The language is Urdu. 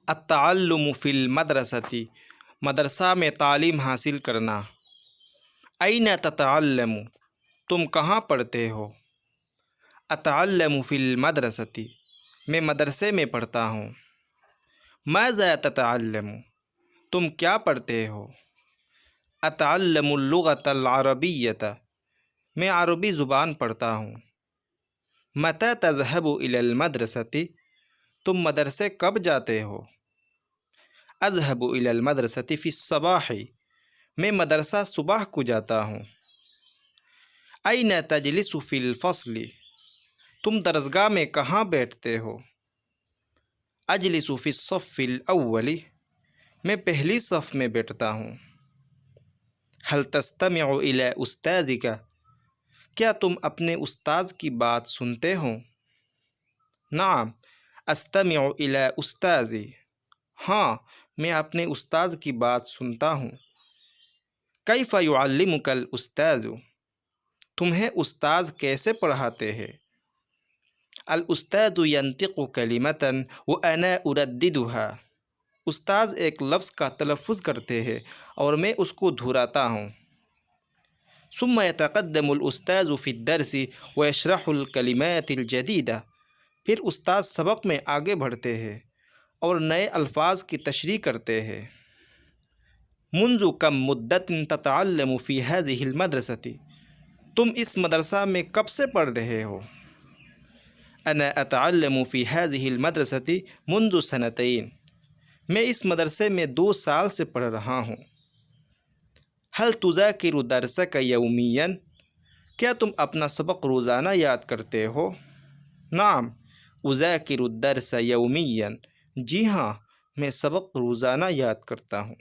التعلم فی المدرسۃ، مدرسہ میں تعلیم حاصل کرنا۔ این تتعلم، تم کہاں پڑھتے ہو؟ اتعلم فی المدرسۃ، میں مدرسے میں پڑھتا ہوں۔ ماذا تتعلم، تم کیا پڑھتے ہو؟ اتعلم اللغۃ العربیۃ، میں عربی زبان پڑھتا ہوں۔ متی تذهب الی المدرسۃ، تم مدرسے کب جاتے ہو؟ اذهب الی المدرسۃ فی الصباح، میں مدرسہ صبح کو جاتا ہوں۔ این تجلس فی الفصل، تم درسگاہ میں کہاں بیٹھتے ہو؟ اجلس فی الصف الاول، میں پہلی صف میں بیٹھتا ہوں۔ هل تستمع الی استاذک، کیا تم اپنے استاذ کی بات سنتے ہو؟ نعم استمع الی استاذی، ہاں میں اپنے استاذ کی بات سنتا ہوں۔ کیف یعلمک الاستاذ، تمہیں استاذ کیسے پڑھاتے ہیں؟ الاستاذ ینطق کلمۃ وانا ارددها، استاذ ایک لفظ کا تلفظ کرتے ہیں اور میں اس کو دہراتا ہوں۔ ثم يتقدم الاستاذ في الدرس ويشرح الكلمات الجديدة، پھر استاذ سبق میں آگے بڑھتے ہیں اور نئے الفاظ کی تشریح کرتے ہیں۔ منذ کم مدت تتعلم في هذه المدرسة، تم اس مدرسہ میں کب سے پڑھ رہے ہو؟ انا اتعلم في هذه المدرسة منذ سنتين، میں اس مدرسے میں 2 سال سے پڑھ رہا ہوں۔ هل تذاکر درسک یومیا، کیا تم اپنا سبق روزانہ یاد کرتے ہو؟ نعم اذاکر الدرس یومیا، جی ہاں میں سبق روزانہ یاد کرتا ہوں۔